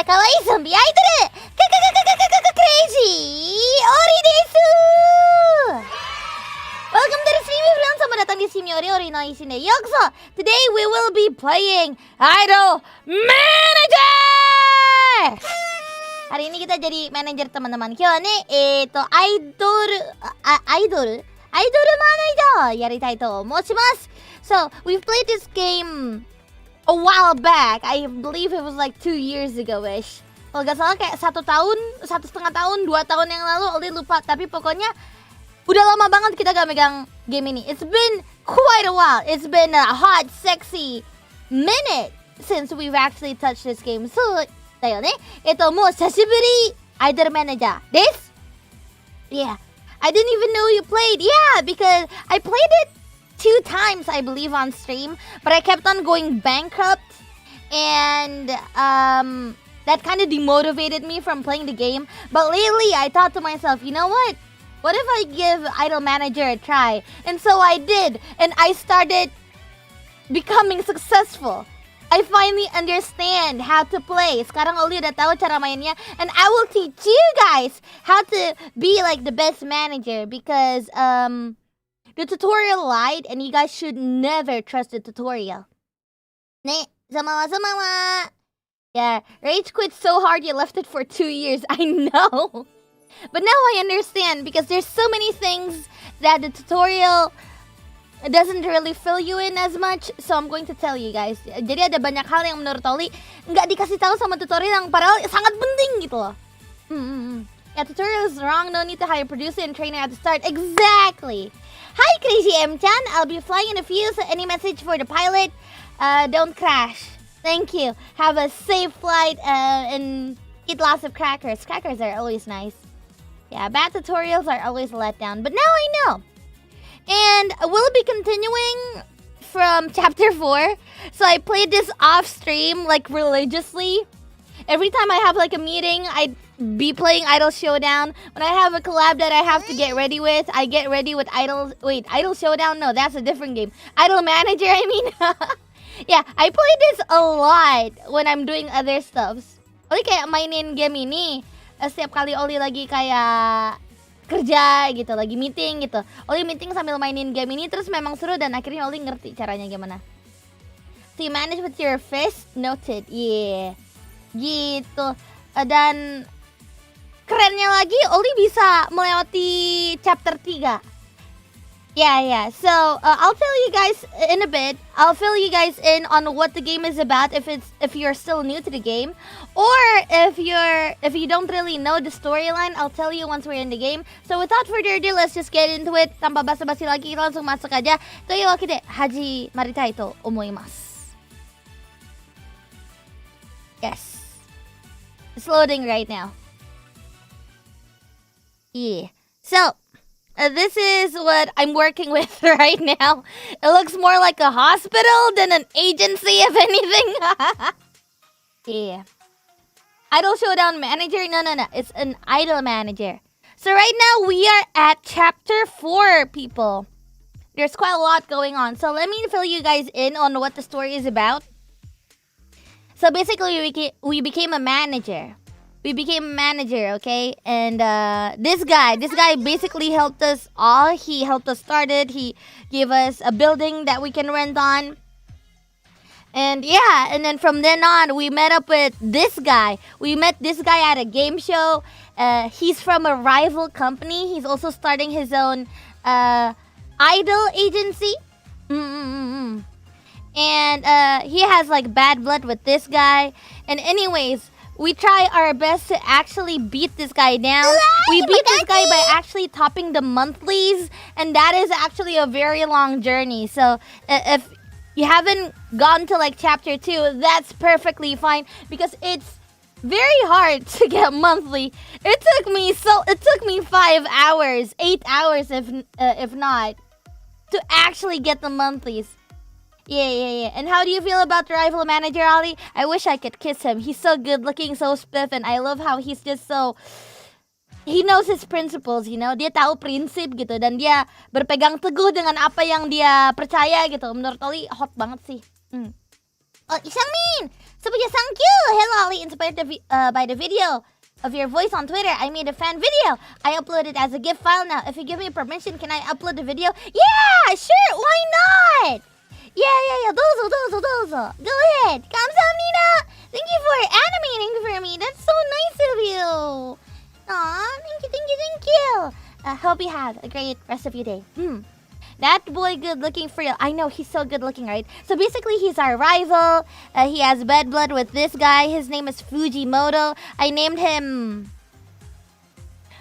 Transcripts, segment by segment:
kawaii zombie idol crazy Ori desu. Welcome to the stream everyone. Selamat datang di stream Ori no Ishin de yokoso. Today we will be playing Idol Manager. Hari ini kita jadi manajer teman-teman. Kyou ne idol manager yaritai to omoshimasu. So, we've played this game a while back. I believe it was like 2 years ago-ish. Kalau gak salah kayak 1 tahun, 1,5 tahun, 2 tahun yang lalu, Ollie lupa. Tapi pokoknya udah lama banget kita gak megang game ini. It's been quite a while. It's been a hot, sexy minute since we've actually touched this game. So, だよね。もう久しぶりIdol Manager です。Yeah. I didn't even know you played. Yeah, because I played it 2 times, I believe, on stream. But I kept on going bankrupt. And that kind of demotivated me from playing the game. But lately, I thought to myself, you know what? What if I give Idol Manager a try? And so I did. And I started becoming successful. I finally understand how to play. Sekarang Ollie udah tahu cara mainnya. And I will teach you guys how to be like the best manager. Because the tutorial lied. And you guys should never trust the tutorial. Ne, samawa. Yeah, rage quit so hard you left it for 2 years. I know. But now I understand. Because there's so many things that the tutorial doesn't really fill you in as much. So I'm going to tell you guys. Jadi ada banyak hal yang menurut Ollie nggak dikasih tahu sama tutorial yang padahal sangat penting gitu loh. Yeah, tutorial is wrong. No need to hire a producer and trainer at the start. Exactly. Hi Crazy M-chan. I'll be flying in a few. So any message for the pilot? Don't crash. Thank you. Have a safe flight and eat lots of crackers. Crackers are always nice. Yeah, bad tutorials are always a letdown. But now I know. And we'll be continuing from chapter 4. So I played this off stream like religiously. Every time I have like a meeting, I'd be playing Idol Showdown. When I have a collab that I have to get ready with, I get ready with Idol Showdown? No, that's a different game. Idol Manager, I mean. Yeah, I play this a lot when I'm doing other stuffs. Ollie kayak mainin game ini. Setiap kali Ollie lagi kayak kerja gitu, lagi meeting gitu. Ollie meeting sambil mainin game ini, terus memang seru dan akhirnya Ollie ngerti caranya gimana. So you manage with your fist? Noted. Yeah. Gitu. Dan kerennya lagi, Ollie bisa melewati chapter 3. Yeah. So I'll tell you guys in a bit. I'll fill you guys in on what the game is about if you're still new to the game, or if you don't really know the storyline. I'll tell you once we're in the game. So without further ado, let's just get into it. Tanpa basa-basi lagi, kita langsung masuk aja. Toyo wakide haji maritai to omoimasu. Yes. It's loading right now. Yeah. So this is what I'm working with right now. It looks more like a hospital than an agency, if anything. Yeah. Idol Showdown Manager? No. It's an Idol Manager. So right now, we are at Chapter 4, people. There's quite a lot going on. So let me fill you guys in on what the story is about. So basically, we became a manager. We became a manager, okay? And this guy basically helped us all. He helped us start it. He gave us a building that we can rent on. And yeah, and then from then on, we met up with this guy. We met this guy at a game show. He's from a rival company. He's also starting his own idol agency. And he has like bad blood with this guy. And anyways, we try our best to actually beat this guy down. We beat this guy by actually topping the monthlies. And that is actually a very long journey. So if you haven't gone to like chapter 2, that's perfectly fine. Because it's very hard to get monthly. It took me 5 hours, 8 hours if not, to actually get the monthlies. Yeah. And how do you feel about the rival manager, Ollie? I wish I could kiss him. He's so good looking, so spiff, and I love how he's just so... He knows his principles, you know? Dia tahu prinsip gitu, dan dia berpegang teguh dengan apa yang dia percaya gitu. Menurut Ollie, hot banget sih. Oh, Isangmin! So yeah, thank you. Hello, Ollie. Inspired by the video of your voice on Twitter, I made a fan video. I upload it as a GIF file now. If you give me permission, can I upload the video? Yeah, sure. Why not? Yeah. Dozo. Go ahead. Kamsahamnida. Thank you for animating for me. That's so nice of you. Aw, thank you. Hope you have a great rest of your day. That boy good looking for real. I know, he's so good looking, right? So basically, he's our rival. He has bad blood with this guy. His name is Fujimoto. I named him...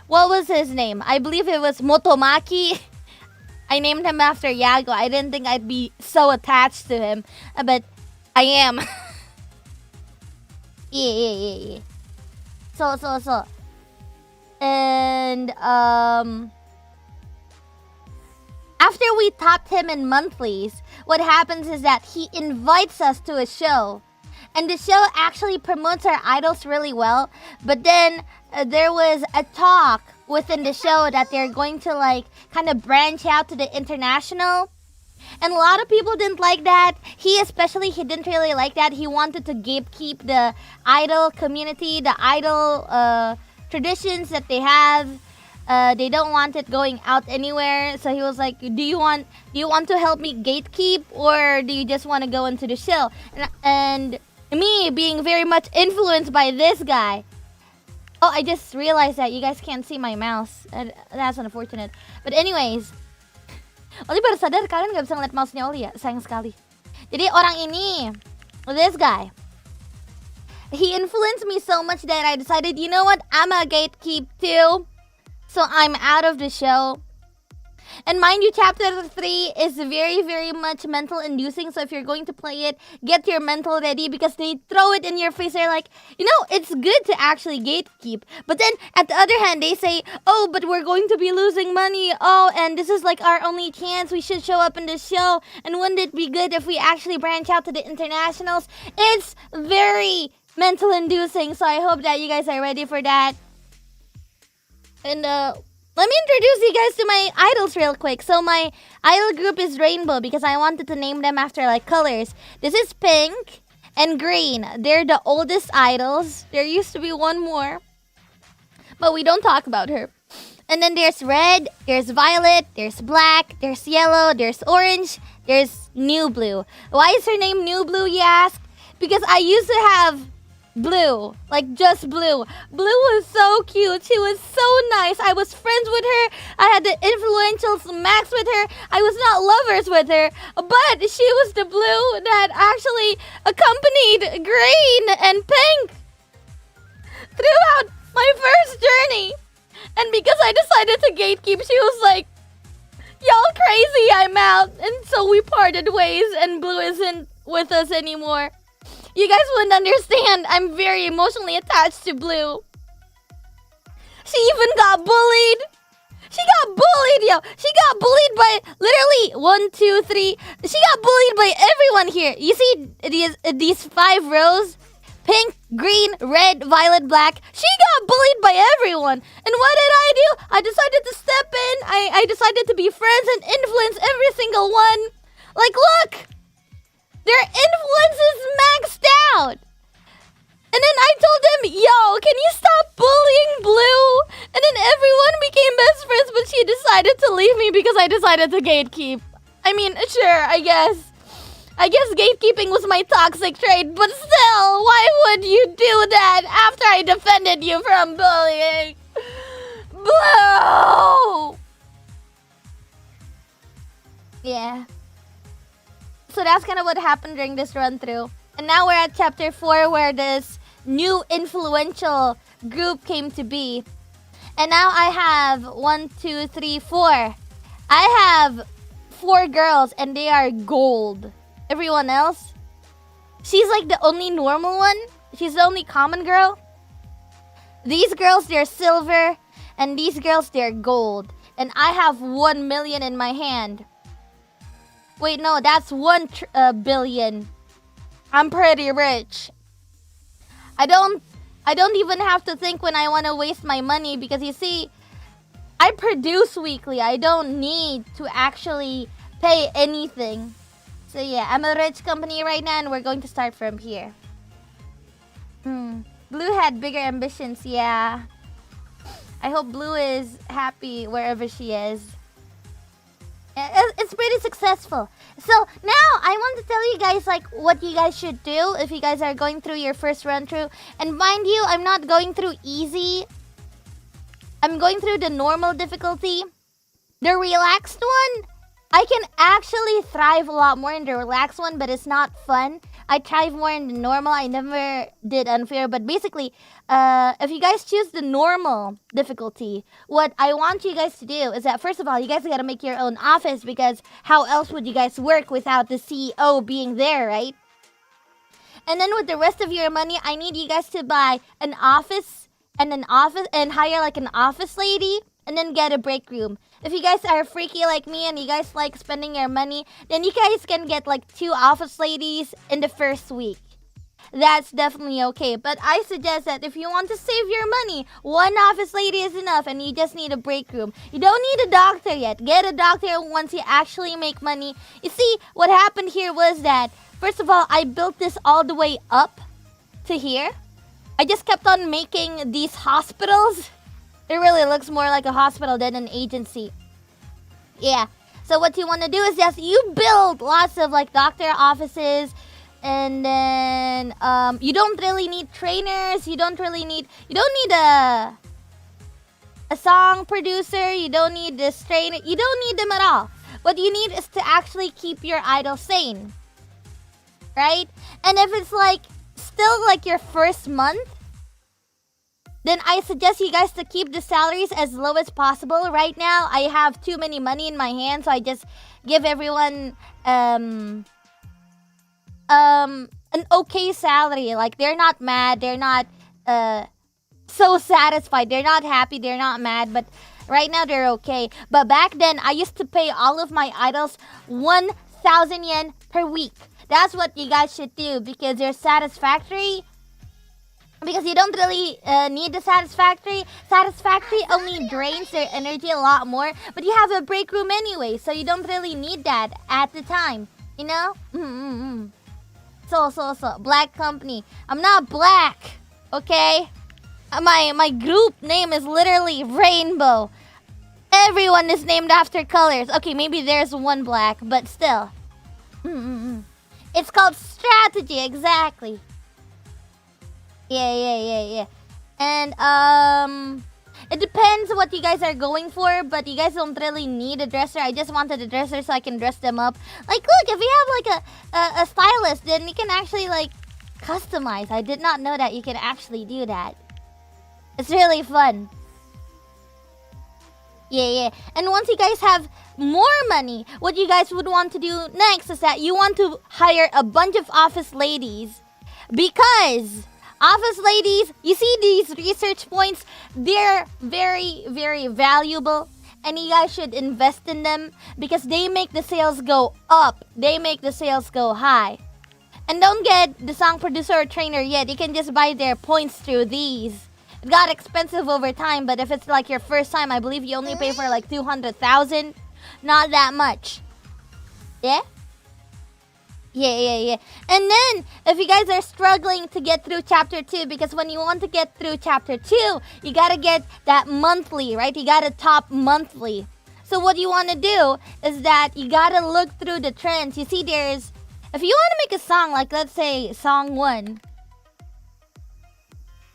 What was his name? I believe it was Motomaki. I named him after Yago. I didn't think I'd be so attached to him. But I am. Yeah. So. And, after we topped him in monthlies, what happens is that he invites us to a show. And the show actually promotes our idols really well. But then there was a talk within the show that they're going to like kind of branch out to the international. And a lot of people didn't like that. He didn't really like that. He wanted to gatekeep the idol community, the idol traditions that they have. They don't want it going out anywhere. So he was like, do you want to help me gatekeep, or do you just want to go into the show? And me being very much influenced by this guy. Oh, I just realized that you guys can't see my mouse. That's unfortunate. But anyways, Ollie baru sadar kalian gak bisa ngeliat mouse-nya Ollie ya? Sayang sekali. Jadi orang ini, this guy, he influenced me so much that I decided, you know what? I'm a gatekeep too. So I'm out of the show. And mind you, chapter 3 is very, very much mental inducing. So if you're going to play it, get your mental ready, because they throw it in your face. They're like, you know, it's good to actually gatekeep. But then at the other hand, they say, oh, but we're going to be losing money. Oh, and this is like our only chance. We should show up in the show. And wouldn't it be good if we actually branch out to the internationals? It's very mental inducing. So I hope that you guys are ready for that. And let me introduce you guys to my idols real quick. So my idol group is Rainbow because I wanted to name them after like colors. This is Pink and Green. They're the oldest idols. There used to be one more, but we don't talk about her. And then there's Red, there's Violet, there's Black, there's Yellow, there's Orange, there's New Blue. Why is her name New Blue, you ask? Because I used to have Blue, like just Blue. Blue was so cute. She was so nice. I was friends with her. I had the influential max with her. I was not lovers with her, but she was the Blue that actually accompanied Green and Pink throughout my first journey. And because I decided to gatekeep, she was like, y'all crazy, I'm out. And so we parted ways and Blue isn't with us anymore. You guys wouldn't understand. I'm very emotionally attached to Blue. She even got bullied. She got bullied, yo. She got bullied by literally 1, 2, 3. She got bullied by everyone here. You see these 5 rows? Pink, green, red, violet, black. She got bullied by everyone. And what did I do? I decided to step in. I decided to be friends and influence every single one. Like, look. Their influence is maxed out. And then I told them, yo, can you stop bullying Blue? And then everyone became best friends, but she decided to leave me because I decided to gatekeep. I mean, sure, I guess gatekeeping was my toxic trait, but still, why would you do that after I defended you from bullying? Blue! Yeah. So that's kind of what happened during this run through. And now we're at chapter 4 where this new influential group came to be. And now I have 1, 2, 3, 4. I have 4 girls and they are gold. Everyone else, she's like the only normal one. She's the only common girl. These girls, they're silver. And these girls, they're gold. And I have 1 million in my hand. Wait, no, that's 1 billion. I'm pretty rich. I don't even have to think when I want to waste my money because you see, I produce weekly. I don't need to actually pay anything. So yeah, I'm a rich company right now and we're going to start from here. Blue had bigger ambitions, yeah. I hope Blue is happy wherever she is. It's pretty successful. So now I want to tell you guys like what you guys should do if you guys are going through your first run through. And mind you, I'm not going through easy. I'm going through the normal difficulty. The relaxed one, I can actually thrive a lot more in the relaxed one, but it's not fun. I thrive more in the normal. I never did unfair, but basically, if you guys choose the normal difficulty, what I want you guys to do is that first of all, you guys gotta make your own office because how else would you guys work without the CEO being there, right? And then with the rest of your money, I need you guys to buy an office and hire like an office lady and then get a break room. If you guys are freaky like me and you guys like spending your money, then you guys can get like 2 office ladies in the first week. That's definitely okay. But I suggest that if you want to save your money, 1 office lady is enough and you just need a break room. You don't need a doctor yet. Get a doctor once you actually make money. You see, what happened here was that, first of all, I built this all the way up to here. I just kept on making these hospitals. It really looks more like a hospital than an agency. Yeah. So what you want to do is just you build lots of like doctor offices, and then you don't really need trainers. You don't need a song producer. You don't need this trainer. You don't need them at all. What you need is to actually keep your idol sane, right? And if it's like still like your first month, then I suggest you guys to keep the salaries as low as possible. Right now, I have too many money in my hands, so I just give everyone an okay salary. Like, they're not mad, they're not so satisfied, they're not happy, they're not mad, but right now they're okay. But back then, I used to pay all of my idols 1,000 yen per week. That's what you guys should do because they're satisfactory. Because you don't really need the satisfactory. Satisfactory only drains their energy a lot more. But you have a break room anyway, so you don't really need that at the time. You know? So. Black company. I'm not black. Okay? My group name is literally Rainbow. Everyone is named after colors. Okay, maybe there's one black, but still. It's called strategy, exactly. Yeah. And it depends what you guys are going for, but you guys don't really need a dresser. I just wanted a dresser so I can dress them up. Like, look, if you have like a stylist, then you can actually like customize. I did not know that you can actually do that. It's really fun. Yeah. And once you guys have more money, what you guys would want to do next is that you want to hire a bunch of office ladies. Because office ladies, you see these research points, they're very, very valuable. And you guys should invest in them because they make the sales go up. They make the sales go high. And don't get the song producer or trainer yet. You can just buy their points through these. It got expensive over time, but if it's like your first time, I believe you only pay for like 200,000. Not that much. Yeah? Yeah. And then, if you guys are struggling to get through chapter 2, because when you want to get through chapter 2, you gotta get that monthly, right? You gotta top monthly. So what you want to do is that you gotta look through the trends. You see, there's, if you want to make a song, like let's say song 1,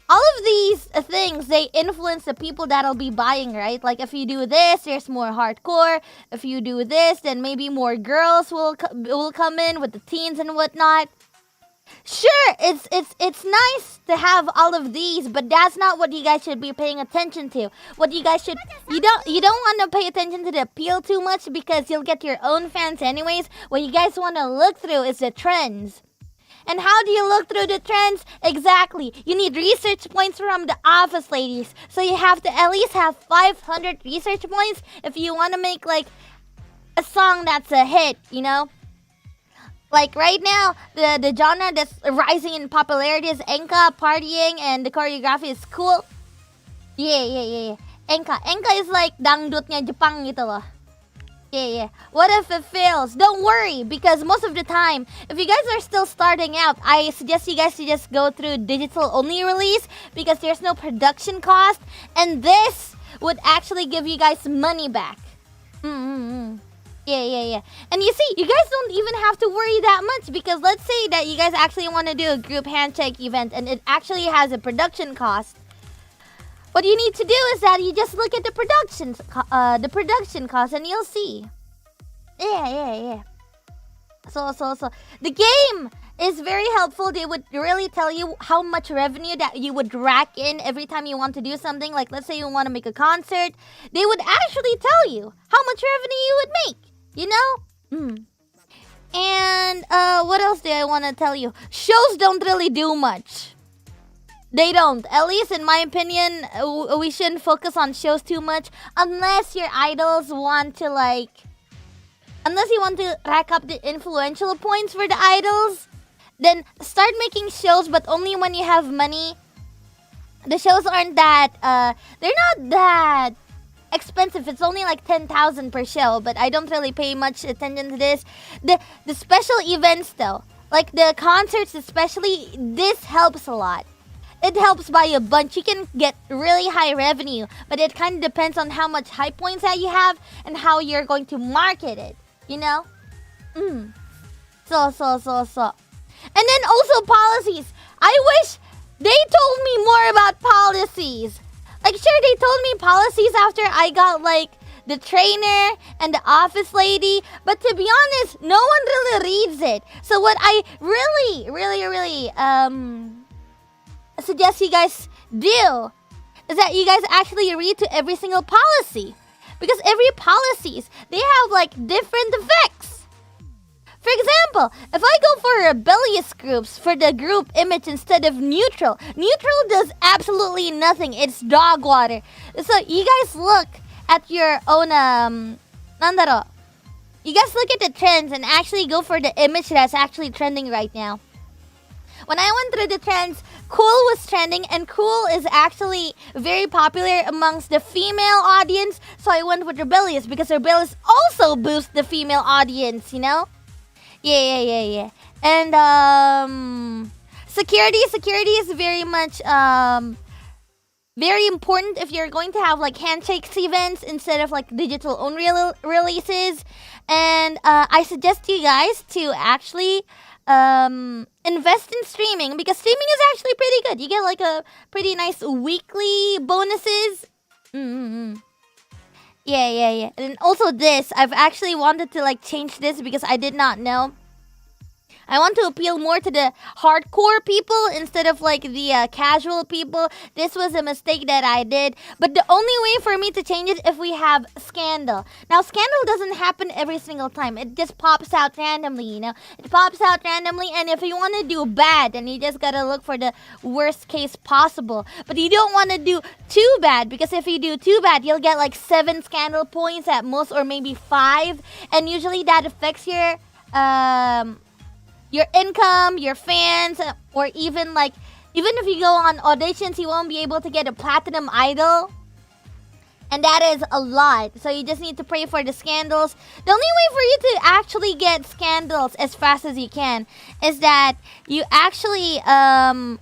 all of these things, they influence the people that'll be buying, right? Like if you do this, there's more hardcore. If you do this, then maybe more girls will come in with the teens and whatnot. Sure, it's nice to have all of these, but that's not what you guys should be paying attention to. What you guys should, you don't want to pay attention to the appeal too much because you'll get your own fans anyways. What you guys want to look through is the trends. And how do you look through the trends? Exactly. You need research points from the office ladies. So you have to at least have 500 research points if you want to make like a song that's a hit, you know? Like right now, the genre that's rising in popularity is enka, partying, and the choreography is cool. Yeah. Enka is like dangdutnya Jepang gitu loh. Yeah. What if it fails? Don't worry, because most of the time, if you guys are still starting out, I suggest you guys to just go through digital only release because there's no production cost, and this would actually give you guys money back. Yeah. And you see, you guys don't even have to worry that much because let's say that you guys actually want to do a group handshake event and it actually has a production cost. What you need to do is that you just look at the production cost and you'll see. Yeah. So the game is very helpful. They would really tell you how much revenue that you would rack in every time you want to do something. Like let's say you want to make a concert, they would actually tell you how much revenue you would make. You know? And what else do I want to tell you? Shows don't really do much. They don't. At least in my opinion, we shouldn't focus on shows too much unless your idols want to unless you want to rack up the influential points for the idols, then start making shows, but only when you have money. The shows aren't that, they're not that expensive. It's only like 10,000 per show, but I don't really pay much attention to this. The special events though, like the concerts especially, this helps a lot. It helps by a bunch. You can get really high revenue, but it kind of depends on how much high points that you have and how you're going to market it, you know? So. And then also policies. I wish they told me more about policies. Like sure, they told me policies after I got like the trainer and the office lady, but to be honest, no one really reads it. So what I really suggest you guys do is that you guys actually read to every single policy, because every policies, they have like different effects. For example, if I go for rebellious groups for the group image instead of neutral does absolutely nothing. It's dog water. So you guys look at your own you guys look at the trends and actually go for the image that's actually trending right now. When I went through the trends, cool was trending, and cool is actually very popular amongst the female audience. So I went with rebellious because rebellious also boosts the female audience, you know? Yeah. And security is very much very important if you're going to have like handshakes events instead of like digital only releases. And I suggest you guys to actually invest in streaming, because streaming is actually pretty good. You get like a pretty nice weekly bonuses. Yeah. And also this, I've actually wanted to like change this because I did not know. I want to appeal more to the hardcore people instead of like the casual people. This was a mistake that I did. But the only way for me to change it if we have scandal. Now, scandal doesn't happen every single time. It just pops out randomly, you know. It pops out randomly, and if you want to do bad, then you just gotta look for the worst case possible. But you don't want to do too bad, because if you do too bad, you'll get like 7 scandal points at most, or maybe 5. And usually that affects your income, your fans, or even if you go on auditions, you won't be able to get a platinum idol. And that is a lot. So you just need to pray for the scandals. The only way for you to actually get scandals as fast as you can is that you actually,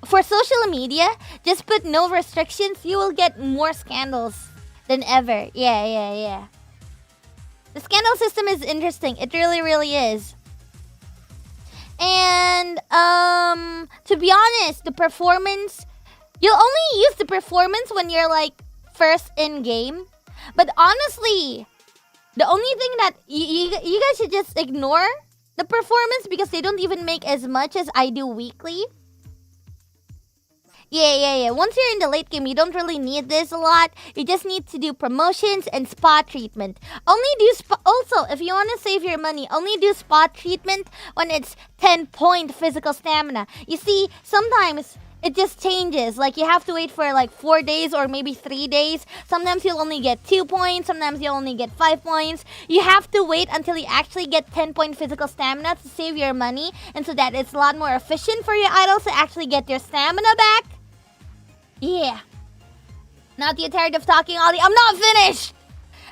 for social media, just put no restrictions. You will get more scandals than ever. Yeah. The scandal system is interesting. It really is. And to be honest, the performance, you'll only use the performance when you're like first in game. But honestly, the only thing that you guys should just ignore the performance, because they don't even make as much as I do weekly. Yeah. Once you're in the late game, you don't really need this a lot. You just need to do promotions and spot treatment. Only do also, if you want to save your money, only do spot treatment when it's 10-point physical stamina. You see, sometimes it just changes. Like you have to wait for like 4 days or maybe 3 days. Sometimes you'll only get 2 points. Sometimes you'll only get 5 points. You have to wait until you actually get 10-point physical stamina to save your money, and so that it's a lot more efficient for your idols to actually get their stamina back. Yeah. Not you tired of talking, Ollie? I'm not finished!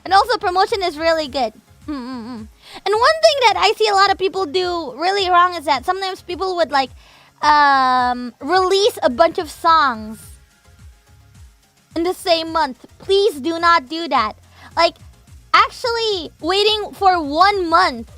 And also, promotion is really good. And one thing that I see a lot of people do really wrong is that sometimes people would like release a bunch of songs in the same month. Please do not do that. Like, actually waiting for 1 month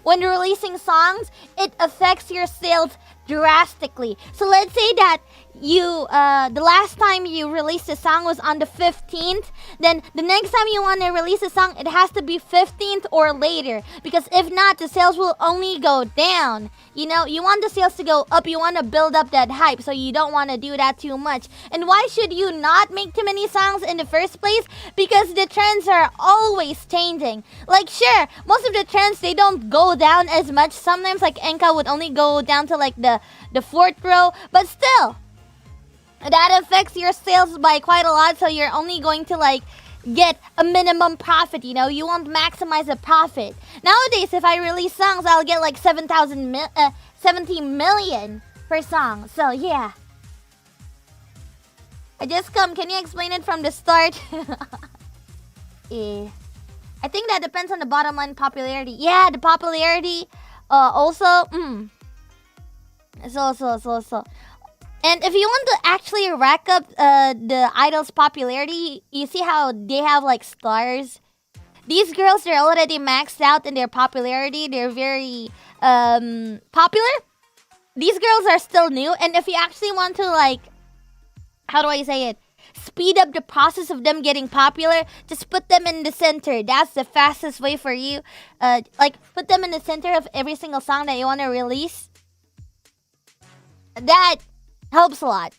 when releasing songs, it affects your sales drastically. So let's say that you the last time you released a song was on the 15th, then the next time you want to release a song, it has to be 15th or later, because if not, the sales will only go down. You know, you want the sales to go up, you want to build up that hype, so you don't want to do that too much. And why should you not make too many songs in the first place? Because the trends are always changing. Like, sure, most of the trends, they don't go down as much. Sometimes like Enka would only go down to like the 4th row, but still, that affects your sales by quite a lot, so you're only going to like get a minimum profit, you know? You won't maximize the profit. Nowadays, if I release songs, I'll get like 70 million per song. So yeah. I just come. Can you explain it from the start? Yeah. I think that depends on the bottom line popularity. Yeah, the popularity also. So. And if you want to actually rack up the idol's popularity, you see how they have like stars? These girls, they're already maxed out in their popularity. They're very popular. These girls are still new. And if you actually want to like, how do I say it? Speed up the process of them getting popular, just put them in the center. That's the fastest way for you. Like, put them in the center of every single song that you want to release. That helps a lot.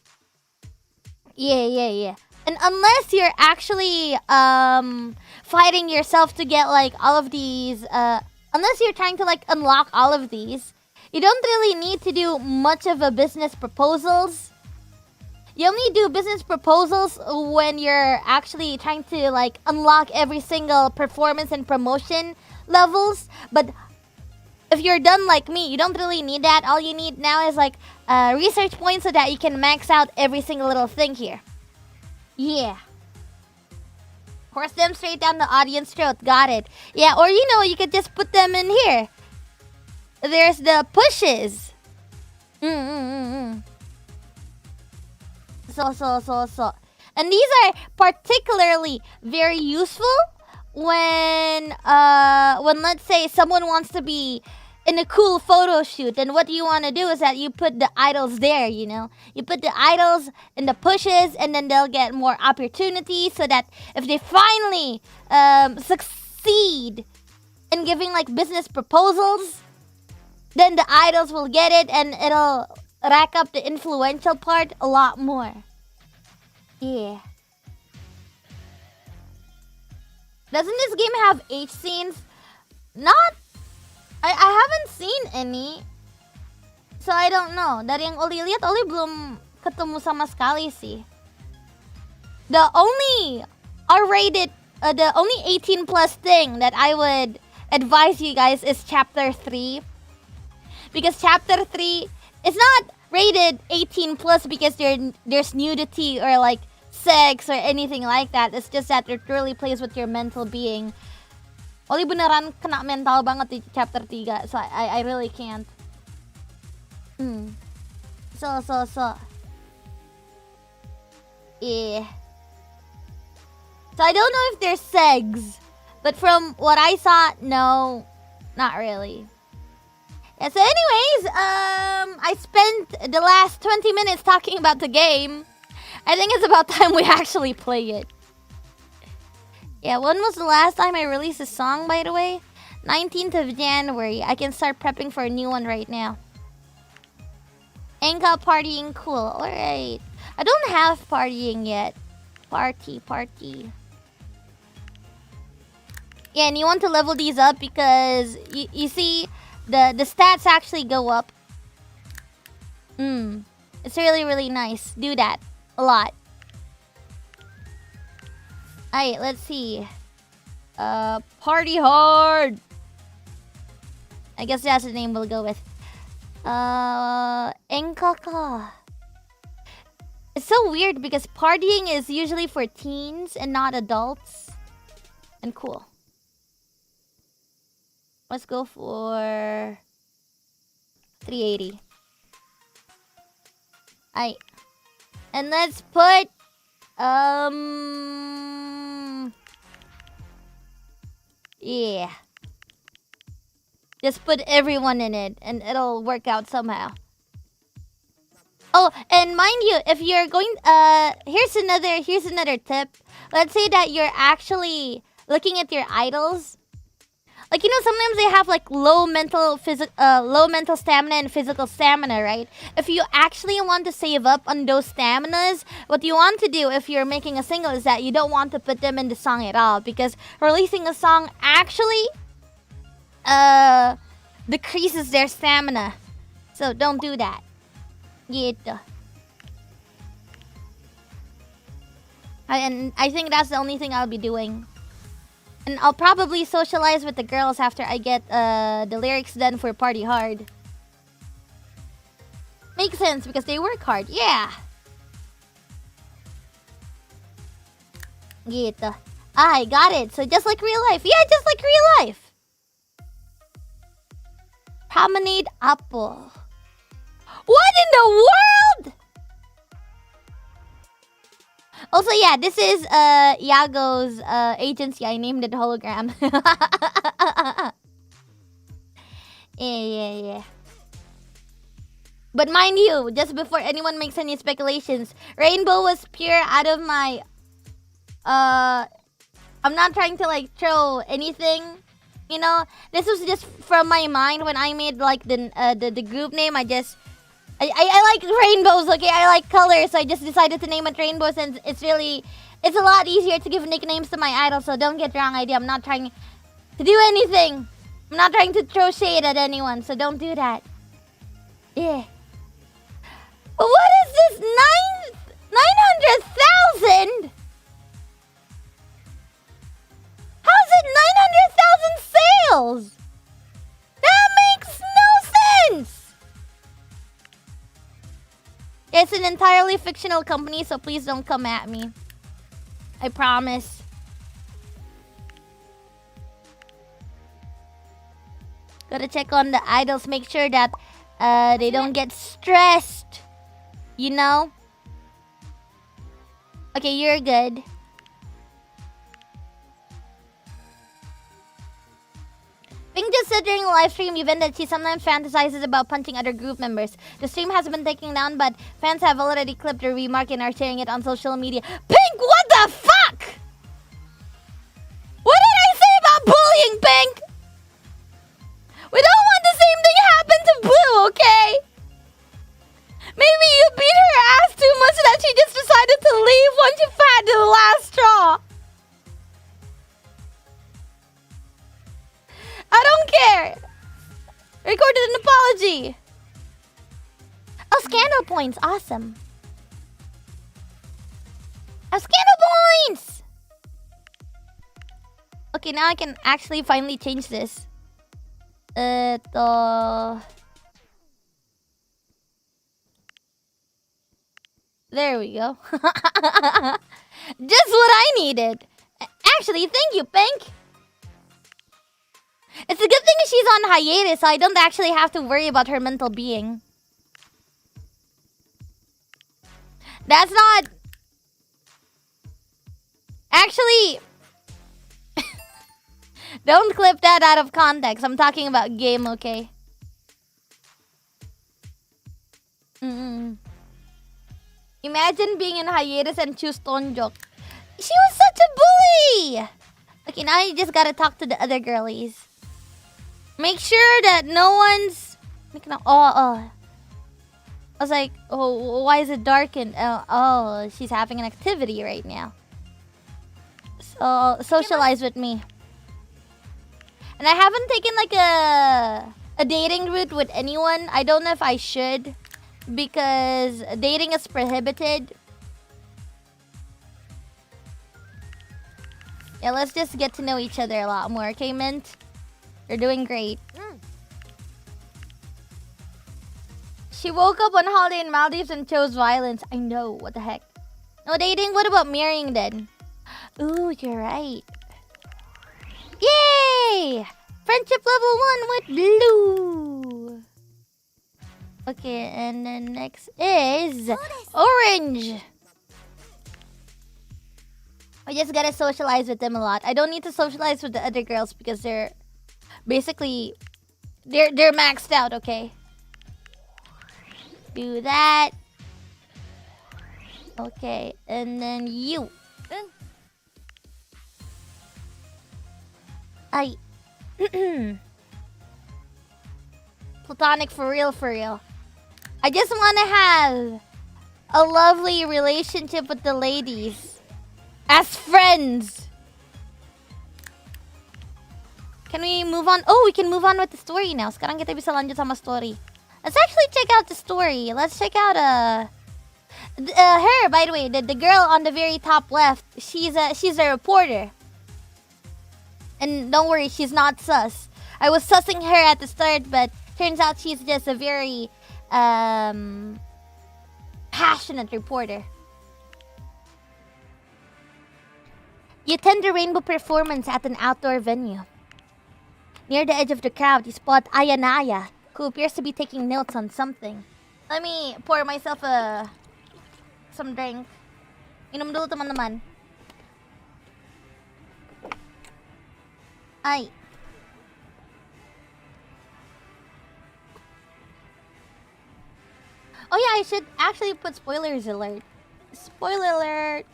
Yeah. And unless you're actually fighting yourself to get like all of these, unless you're trying to like unlock all of these, you don't really need to do much of a business proposals. You only do business proposals when you're actually trying to like unlock every single performance and promotion levels. But if you're done like me, you don't really need that. All you need now is like research points so that you can max out every single little thing here. Yeah. Force them straight down the audience throat. Got it. Yeah, or you know, you could just put them in here. There's the pushes. So. And these are particularly very useful when let's say someone wants to be in a cool photo shoot. And what you want to do is that you put the idols there, you know. You put the idols in the pushes, and then they'll get more opportunities, so that if they finally succeed in giving like business proposals, then the idols will get it, and it'll rack up the influential part a lot more. Yeah. Doesn't this game have H scenes? I haven't seen any. So I don't know. Dari yang Ollie lihat, Ollie belum ketemu sama sekali sih. The only R-rated, the only 18 plus thing that I would advise you guys is Chapter 3. Because Chapter 3 is not rated 18 plus because there's nudity or like sex or anything like that. It's just that it really plays with your mental being. Ollie beneran kena mental banget di chapter 3, so I really can't. So. Yeah. So I don't know if there's segs, but from what I saw, no, not really. Yeah, so anyways, I spent the last 20 minutes talking about the game. I think it's about time we actually play it. Yeah, when was the last time I released a song, by the way? 19th of January. I can start prepping for a new one right now. Enka partying cool. Alright. I don't have partying yet. Party. Yeah, and you want to level these up because you see the stats actually go up. It's really nice. Do that a lot. Alright, let's see. Party hard. I guess that's the name we'll go with. Enkaka. It's so weird because partying is usually for teens and not adults. And cool. Let's go for 380. And let's put yeah. Just put everyone in it and it'll work out somehow. Oh, and mind you, if you're going here's another tip. Let's say that you're actually looking at your idols. Like, you know, sometimes they have like low mental stamina and physical stamina, right? If you actually want to save up on those staminas, what you want to do if you're making a single is that you don't want to put them in the song at all, because releasing a song actually decreases their stamina. So don't do that. Gitu. And I think that's the only thing I'll be doing. And I'll probably socialize with the girls after I get the lyrics done for Party Hard. Makes sense because they work hard. Yeah. Gitu. I got it. So just like real life. Yeah, just like real life. Promenade Apple. What in the world? Also, yeah, this is Iago's agency. I named it Hologram. Yeah. But mind you, just before anyone makes any speculations, Rainbow was pure out of my... I'm not trying to like throw anything, you know. This was just from my mind when I made like the group name. I like rainbows, okay? I like colors, so I just decided to name it Rainbow since it's a lot easier to give nicknames to my idols, so don't get the wrong idea. I'm not trying to do anything. I'm not trying to throw shade at anyone, so don't do that. Yeah. But what is this? 900,000? How's it 900,000 sales? That makes no sense! It's an entirely fictional company, so please don't come at me. I promise. Gotta check on the idols, make sure that they don't get stressed. You know? Okay, you're good. Pink just said during a live stream event that she sometimes fantasizes about punching other group members. The stream hasn't been taken down, but fans have already clipped her remark and are sharing it on social media. Pink, what the fuck? What did I say about bullying, Pink? We don't want the same thing happen to Blue, okay? Maybe you beat her ass too much that she just decided to leave once you had the last straw. I don't care. Recorded an apology. Oh, scandal points. Awesome. Oh, scandal points. Okay, now I can actually finally change this. There we go. Just what I needed. Actually, thank you, Pink. It's a good thing she's on hiatus, so I don't actually have to worry about her mental being. That's not... Actually... Don't clip that out of context. I'm talking about game, okay? Imagine being in hiatus and choose Tonjok. She was such a bully! Okay, now you just gotta talk to the other girlies. Make sure that no one's... I was like, oh, why is it dark? And oh, she's having an activity right now. So, socialize with me. And I haven't taken like a dating route with anyone. I don't know if I should, because dating is prohibited. Yeah, let's just get to know each other a lot more, okay, Mint? You're doing great. She woke up on holiday in Maldives and chose violence. I know, what the heck. No dating? What about marrying then? Ooh, you're right. Yay! For Friendship level 1 with Blue. Okay, and then next is Orange. I just gotta socialize with them a lot. I don't need to socialize with the other girls because they're basically they're maxed out, okay? Do that. Okay, and then you. I platonic for real, for real. I just want to have a lovely relationship with the ladies as friends. Can we move on? Oh, we can move on with the story now. Sekarang kita bisa lanjut sama story. Let's actually check out the story. Let's check out her, by the way, the girl on the very top left. She's a reporter. And don't worry, she's not sus. I was sussing her at the start, but turns out she's just a very passionate reporter. You attend a rainbow performance at an outdoor venue. Near the edge of the crowd, you spot Ayanaya, who appears to be taking notes on something. Let me pour myself some drink. Inom dulu, teman-teman. Ay. Oh yeah, I should actually put spoilers alert. Spoiler alert.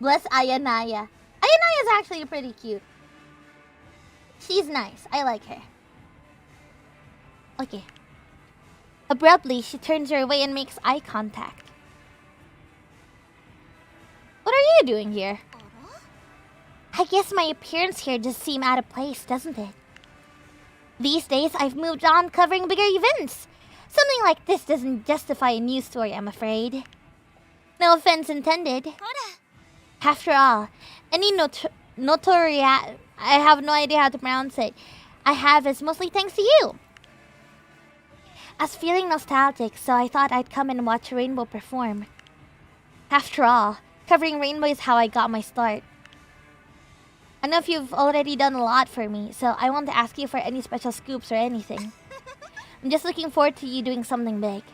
Bless Ayanaya. Ayanaya is actually pretty cute. She's nice. I like her. Okay. Abruptly, she turns her way and makes eye contact. What are you doing here? I guess my appearance here just seems out of place, doesn't it? These days, I've moved on covering bigger events. Something like this doesn't justify a news story, I'm afraid. No offense intended. After all, any notoriety, I have no idea how to pronounce it, I have is mostly thanks to you. I was feeling nostalgic, so I thought I'd come and watch Rainbow perform. After all, covering Rainbow is how I got my start. I know if you've already done a lot for me, so I won't ask you for any special scoops or anything. I'm just looking forward to you doing something big.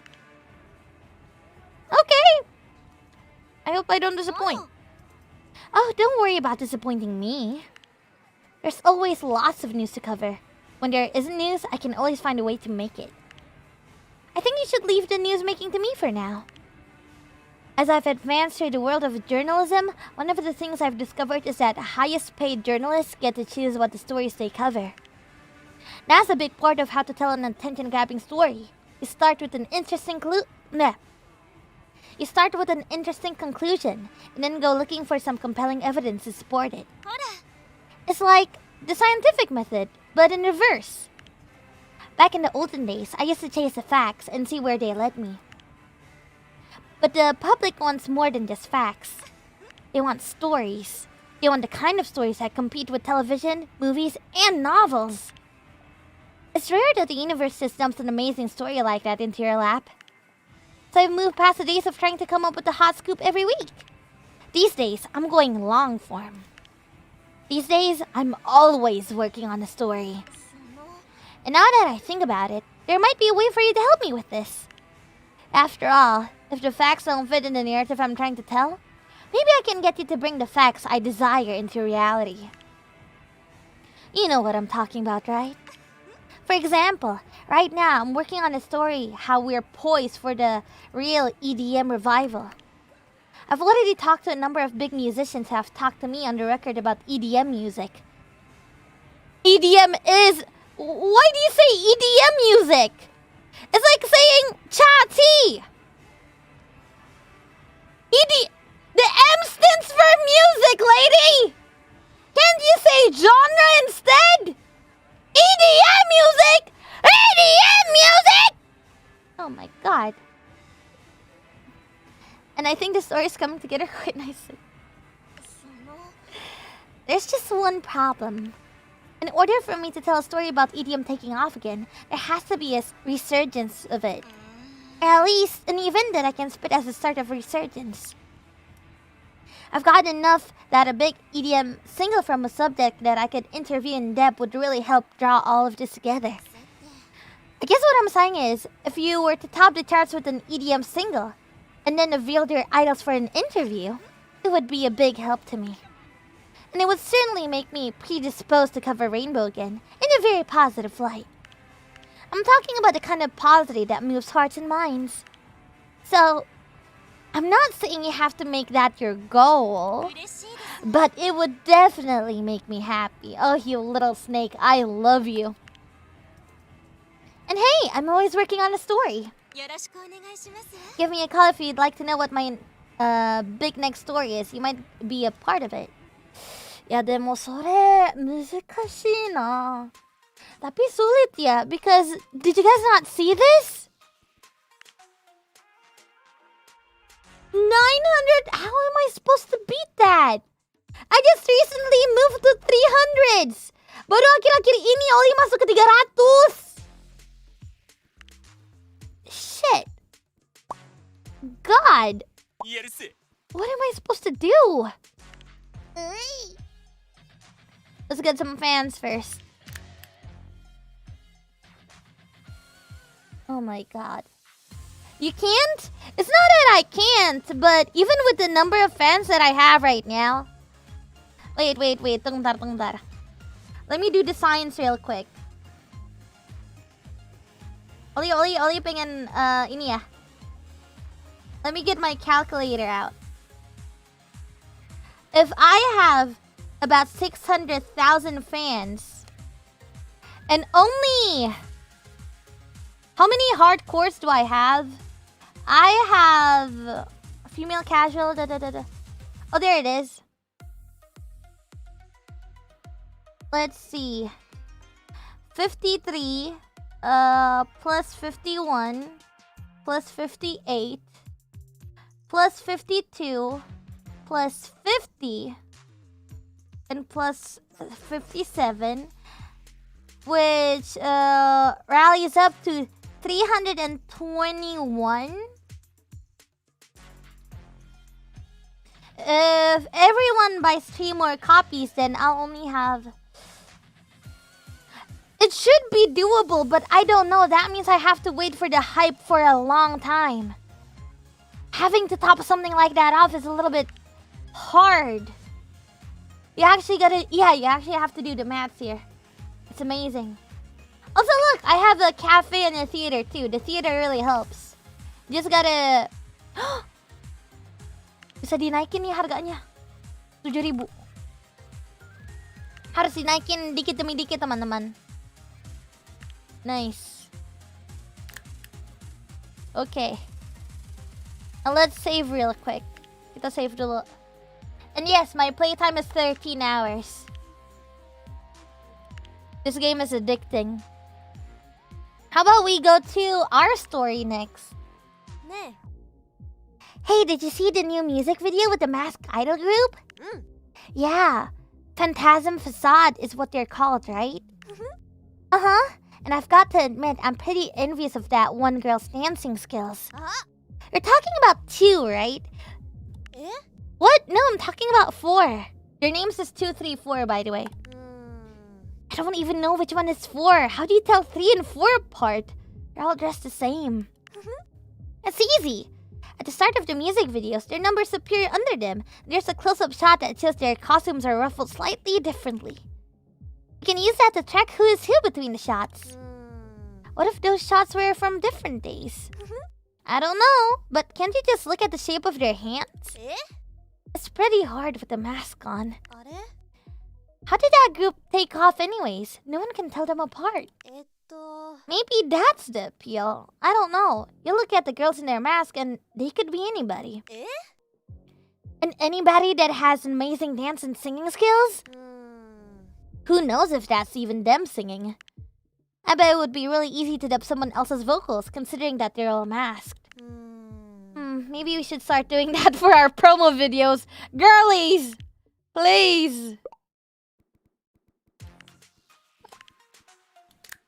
Okay! I hope I don't disappoint. Oh, don't worry about disappointing me. There's always lots of news to cover. When there isn't news, I can always find a way to make it. I think you should leave the news making to me for now. As I've advanced through the world of journalism, one of the things I've discovered is that highest paid journalists get to choose what the stories they cover. That's a big part of how to tell an attention-grabbing story. You start with an interesting conclusion, and then go looking for some compelling evidence to support it. It's like the scientific method, but in reverse. Back in the olden days, I used to chase the facts and see where they led me. But the public wants more than just facts. They want stories. They want the kind of stories that compete with television, movies, and novels. It's rare that the universe just dumps an amazing story like that into your lap. So I've moved past the days of trying to come up with a hot scoop every week. These days, I'm going long form. These days, I'm always working on a story. And now that I think about it, there might be a way for you to help me with this. After all, if the facts don't fit in the narrative I'm trying to tell, maybe I can get you to bring the facts I desire into reality. You know what I'm talking about, right? For example, right now I'm working on a story how we're poised for the real EDM revival. I've already talked to a number of big musicians who have talked to me on the record about EDM music. EDM is... Why do you say EDM music? It's like saying cha-tea. The M stands for music, lady! Can't you say genre instead? EDM music! EDM music! Oh my god. And I think the story is coming together quite nicely. There's just one problem. In order for me to tell a story about EDM taking off again, there has to be a resurgence of it. Or at least an event that I can spit as the start of resurgence. I've gotten enough that a big EDM single from a subject that I could interview in depth would really help draw all of this together. I guess what I'm saying is, if you were to top the charts with an EDM single, and then revealed your idols for an interview, it would be a big help to me. And it would certainly make me predisposed to cover Rainbow again, in a very positive light. I'm talking about the kind of positivity that moves hearts and minds. So, I'm not saying you have to make that your goal, but it would definitely make me happy. Oh, you little snake, I love you. And hey, I'm always working on a story. Give me a call if you'd like to know what my big next story is. You might be a part of it. いやでもそれ難しいな。Tapi sulit ya, because did you guys not see this? 900? How am I supposed to beat that? I just recently moved to 300s. Baru akhir-akhir ini Ollie masuk ke 300. Shit. God. What am I supposed to do? Let's get some fans first. Oh my god. You can't? It's not that I can't, but even with the number of fans that I have right now. Wait. Tungtar. Let me do the science real quick. Ollie pengen ini ya. Let me get my calculator out. If I have about 600,000 fans, and only... How many hardcores do I have? I have... Female casual... Oh, there it is. Let's see. 53... plus 51... plus 58... plus 52... plus 50... and plus 57... which rallies up to 321. If everyone buys 3 more copies, then I'll only have... It should be doable, but I don't know. That means I have to wait for the hype for a long time. Having to top something like that off is a little bit hard. You actually gotta... Yeah, you actually have to do the maths here. It's amazing. Also, look, I have a cafe and a theater too. The theater really helps. Just gotta... Bisa dinaikin nih harganya. 7.000. Harus dinaikin dikit demi dikit, teman-teman. Nice. Okay. Now let's save real quick. Kita save dulu. And yes, my playtime is 13 hours. This game is addicting. How about we go to our story next? 네. Hey, did you see the new music video with the masked idol group? Yeah. Phantasm Facade is what they're called, right? Uh-huh. And I've got to admit, I'm pretty envious of that one girl's dancing skills. You're talking about 2, right? Eh? What? No, I'm talking about 4. Their names is 2, 3, 4, by the way. I don't even know which one is 4. How do you tell 3 and 4 apart? They're all dressed the same. It's easy. At the start of the music videos, their numbers appear under them. There's a close-up shot that shows their costumes are ruffled slightly differently. You can use that to track who is who between the shots. What if those shots were from different days? I don't know, but can't you just look at the shape of their hands? Eh? It's pretty hard with the mask on. あれ? How did that group take off anyways? No one can tell them apart. Maybe that's the appeal. I don't know. You look at the girls in their mask and they could be anybody. Eh? And anybody that has amazing dance and singing skills? Who knows if that's even them singing? I bet it would be really easy to dub someone else's vocals, considering that they're all masked. Maybe we should start doing that for our promo videos. Girlies! Please!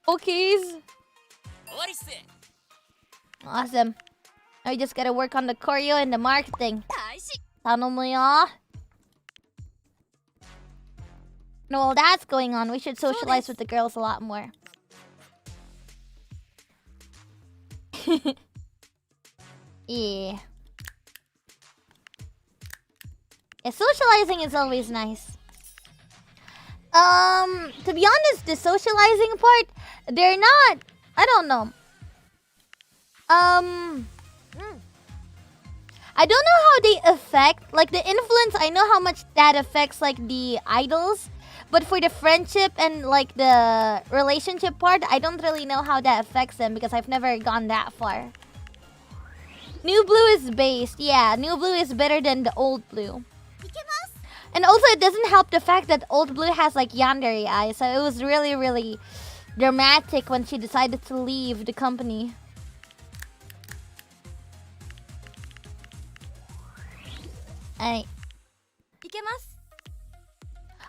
Okays. Awesome. Now we just gotta work on the choreo and the marketing. 頼むよ. And while that's going on, we should socialize So with the girls a lot more. Yeah. Yeah, socializing is always nice. To be honest, the socializing part, they're not, I don't know. I don't know how they affect, like the influence, I know how much that affects like the idols. But for the friendship and like the relationship part, I don't really know how that affects them because I've never gone that far. New Blue is based. Yeah, New Blue is better than the old Blue. And also it doesn't help the fact that old Blue has like yandere eyes. So it was really, really dramatic when she decided to leave the company.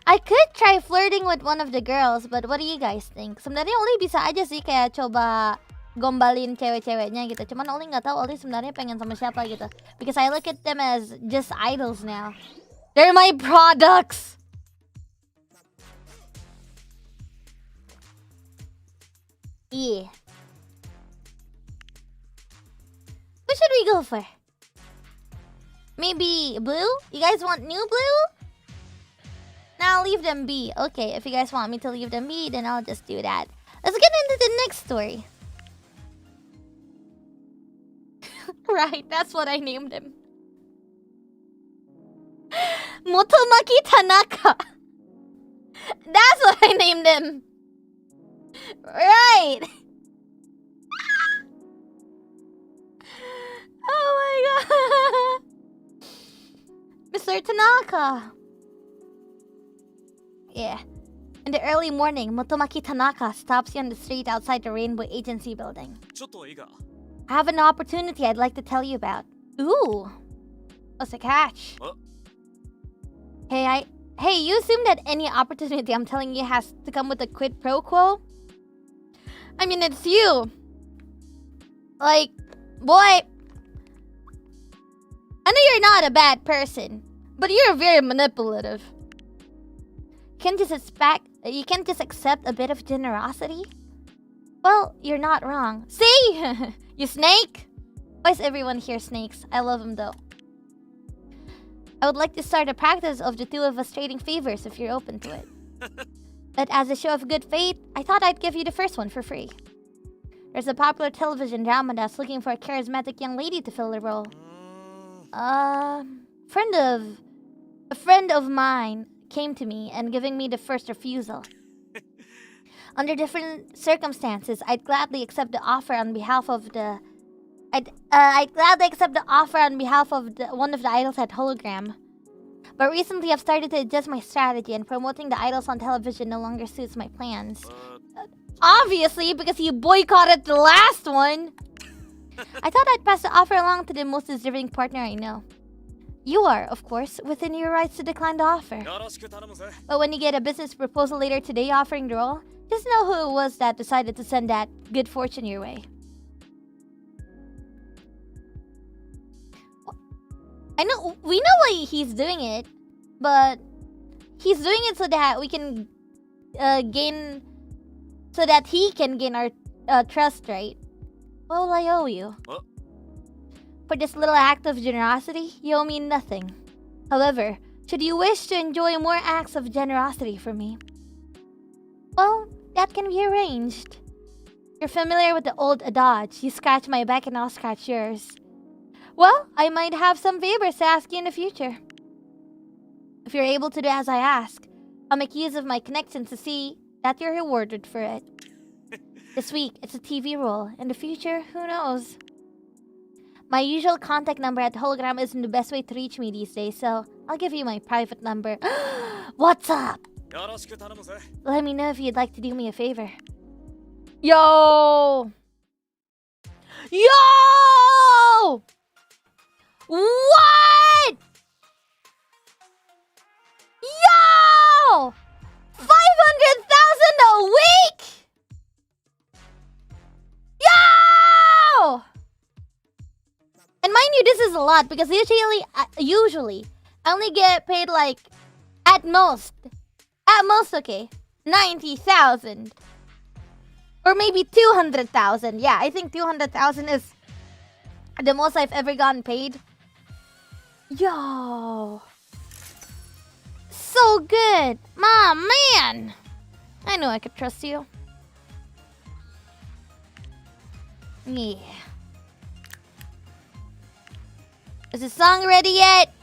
I could try flirting with one of the girls, but what do you guys think? Sebenarnya Ollie bisa aja sih kayak coba gombalin cewek-ceweknya gitu. Cuman Ollie nggak tahu Ollie sebenarnya pengen sama siapa gitu. Because I look at them as just idols now. They're my products. Yeah. Who should we go for? Maybe Blue? You guys want New Blue? Now leave them be. Okay, if you guys want me to leave them be, then I'll just do that. Let's get into the next story. Right, that's what I named him. Motomaki Tanaka. That's what I named him. Right. Oh my god. Mr. Tanaka. Yeah. In the early morning, Motomaki Tanaka stops you on the street outside the Rainbow Agency building. I have an opportunity I'd like to tell you about. Ooh. What's the catch? Hey, you assume that any opportunity I'm telling you has to come with a quid pro quo? I mean, it's you. Like, boy, I know you're not a bad person, but you're very manipulative. You can't just accept a bit of generosity? Well, you're not wrong. See? You snake? Why is everyone here snakes? I love them though. I would like to start a practice of the two of us trading favors if you're open to it. But as a show of good faith, I thought I'd give you the first one for free. There's a popular television drama that's looking for a charismatic young lady to fill the role. A friend of mine came to me and giving me the first refusal. Under different circumstances, I'd gladly accept the offer on behalf of one of the idols at Hologram. But recently I've started to adjust my strategy, and promoting the idols on television no longer suits my plans. Obviously, because you boycotted the last one. I thought I'd pass the offer along to the most deserving partner I know. You are, of course, within your rights to decline the offer. But when you get a business proposal later today offering the role, just know who it was that decided to send that good fortune your way. We know why he's doing it, but he's doing it so that we can so that he can gain our trust, right? What will I owe you? For this little act of generosity, you owe me nothing. However, should you wish to enjoy more acts of generosity from me, well, that can be arranged. You're familiar with the old adage, you scratch my back and I'll scratch yours. Well, I might have some favors to ask you in the future. If you're able to do as I ask, I'll make use of my connections to see that you're rewarded for it. This week, it's a TV role. In the future, who knows? My usual contact number at Hologram isn't the best way to reach me these days, so I'll give you my private number. What's up? Let me know if you'd like to do me a favor. Yo! Yo! What? Yo! 500,000 a week? Yo! And mind you, this is a lot because usually I only get paid like at most At most, okay. 90,000. Or maybe 200,000. Yeah, I think 200,000 is the most I've ever gotten paid. Yo. So good. My man. I knew I could trust you. Yeah. Is the song ready yet?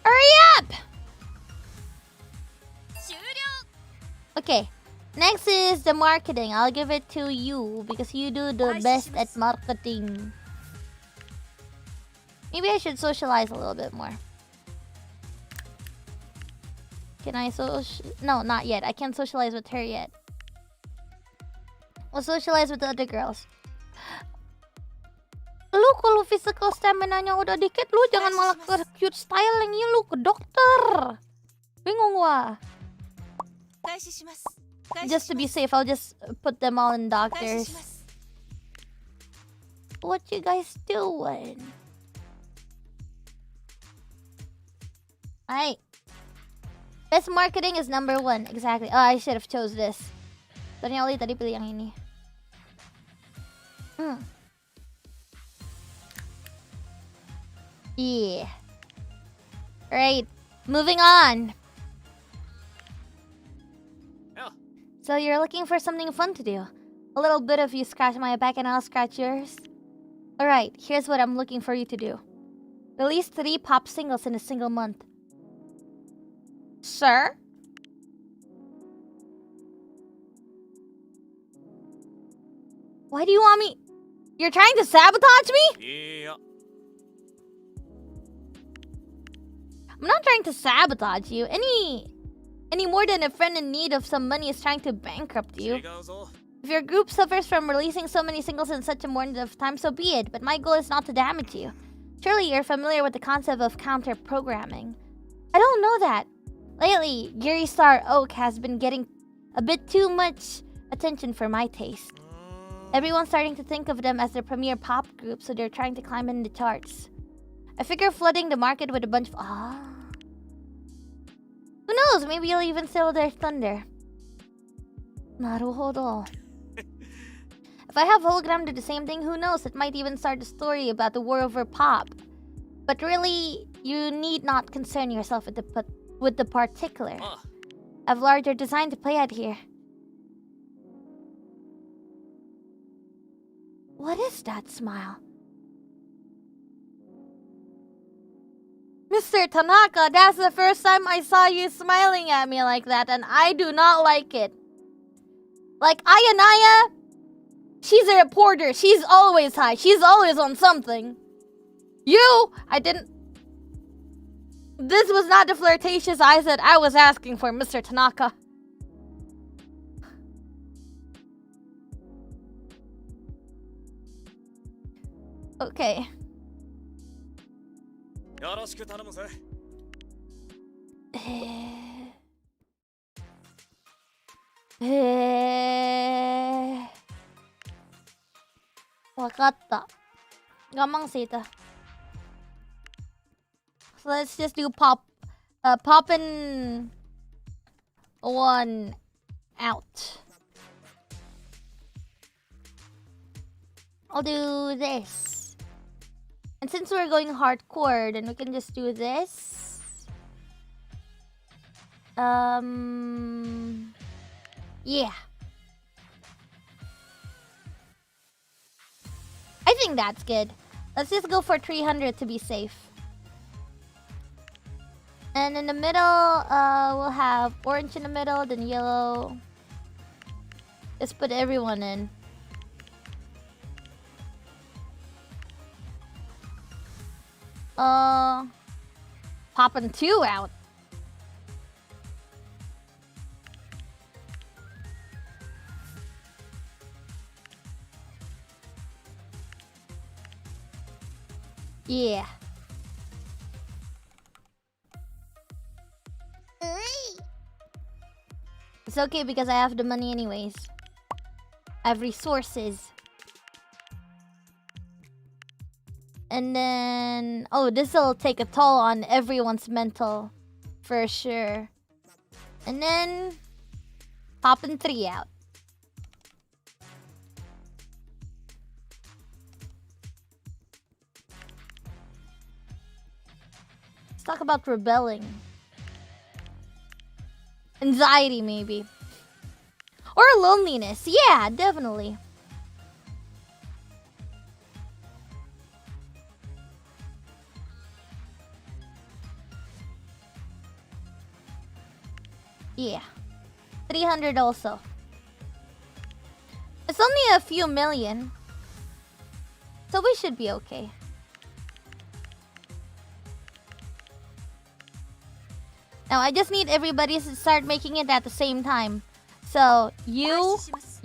Hurry up! Okay. Next is the marketing. I'll give it to you because you do the best at marketing. Maybe I should socialize a little bit more. Can I No, not yet. I can't socialize with her yet. We'll socialize with the other girls. Lu kalau physical stamina-nya udah dikit, lu jangan malah ke cute styling, lu ke dokter. Bingung wah. Just to be safe, I'll just put them all in doctors. What you guys doing? Alright. Best marketing is number 1. Exactly. Oh, I should have chose this. Tadi Ollie tadi pilih yang ini. Yeah. Alright. Moving on. So you're looking for something fun to do. A little bit of you scratch my back and I'll scratch yours. Alright, here's what I'm looking for you to do. Release 3 pop singles in a single month. Sir? Why do you want me? You're trying to sabotage me? Yeah. I'm not trying to sabotage you. Any more than a friend in need of some money is trying to bankrupt you. If your group suffers from releasing so many singles in such a morning of time, so be it. But my goal is not to damage you. Surely you're familiar with the concept of counter-programming. I don't know that. Lately, Yuri Star Oak has been getting a bit too much attention for my taste. Everyone's starting to think of them as their premier pop group, so they're trying to climb in the charts. I figure flooding the market with a bunch of... Who knows? Maybe you'll even steal their thunder. Naruhodo. If I have Hologram do the same thing, who knows? It might even start a story about the war over pop. But really, you need not concern yourself with the particular. I've larger design to play at here. What is that smile? Mr. Tanaka, that's the first time I saw you smiling at me like that, and I do not like it. Like, Ayanaya, she's a reporter. She's always high. She's always on something. You, I didn't... This was not the flirtatious eyes that I was asking for, Mr. Tanaka. Okay. Wakatta. Gamang sih ito. So let's just do poppin' one out. I'll do this. And since we're going hardcore, then we can just do this. Yeah. I think that's good. Let's just go for 300 to be safe. And in the middle, we'll have orange in the middle, then yellow. Just put everyone in. Popping 2 out. Yeah. It's okay because I have the money anyways. I have resources. And then... Oh, this'll take a toll on everyone's mental. For sure. And then popping 3 out. Let's talk about rebelling. Anxiety, maybe. Or loneliness. Yeah, definitely. Yeah. 300 also. It's only a few million. So we should be okay. Now I just need everybody to start making it at the same time. So you